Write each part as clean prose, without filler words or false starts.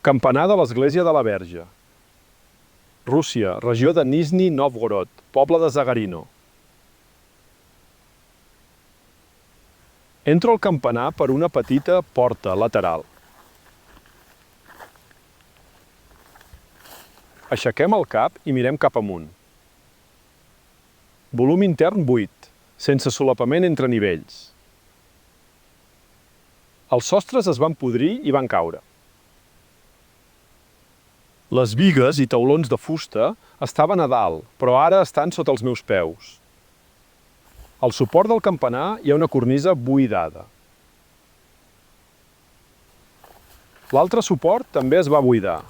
Campanar de l'església de la Verge. Rússia, regió de Nizhny Novgorod, poble de Zagarino. Entro al campanar per una petita porta lateral. Aixequem el cap i mirem cap amunt. Volum intern buit, sense solapament entre nivells. Els sostres es van podrir i van caure. Les bigues i taulons de fusta estaven a dalt, però ara estan sota els meus peus. Al suport del campanar hi ha una cornisa buidada. L'altre suport també es va buidar.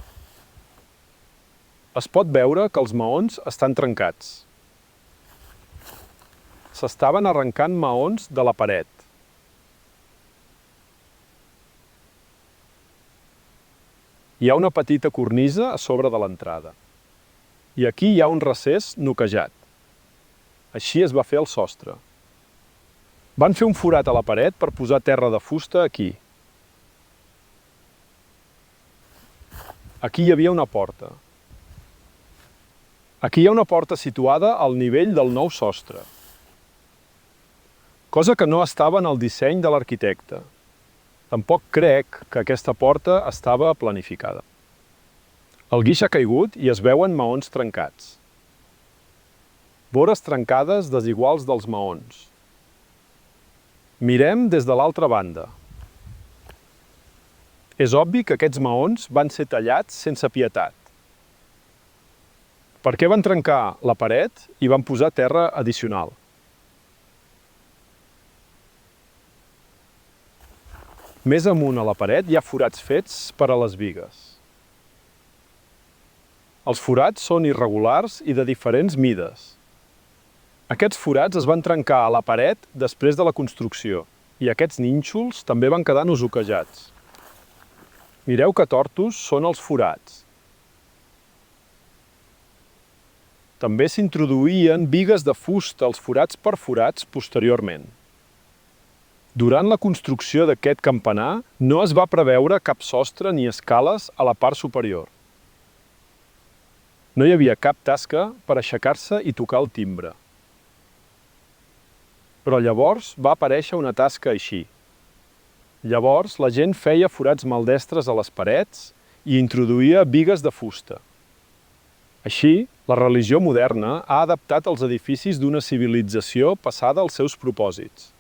Es pot veure que els maons estan trencats. S'estaven arrencant maons de la paret. Hi ha una petita cornisa a sobre de l'entrada. I aquí hi ha un recés noquejat. Així es va fer el sostre. Van fer un forat a la paret per posar terra de fusta aquí. Aquí hi havia una porta. Aquí hi ha una porta situada al nivell del nou sostre. Cosa que no estava en el disseny de l'arquitecte. Tampoc crec que aquesta porta estava planificada. El guix ha caigut i es veuen maons trencats. Vores trencades desiguals dels maons. Mirem des de l'altra banda. És obvi que aquests maons van ser tallats sense pietat. Per què van trencar la paret i van posar terra addicional? Més amunt a la paret hi ha forats fets per a les bigues. Els forats són irregulars i de diferents mides. Aquests forats es van trencar a la paret després de la construcció i aquests nínxols també van quedar nosoquejats. Mireu que tortos són els forats. També s'introduïen bigues de fusta als forats perforats posteriorment. Durant la construcció d'aquest campanar no es va preveure cap sostre ni escales a la part superior. No hi havia cap tasca per aixecar-se i tocar el timbre. Però llavors va aparèixer una tasca així. Llavors la gent feia forats maldestres a les parets i introduïa bigues de fusta. Així, la religió moderna ha adaptat els edificis d'una civilització passada als seus propòsits.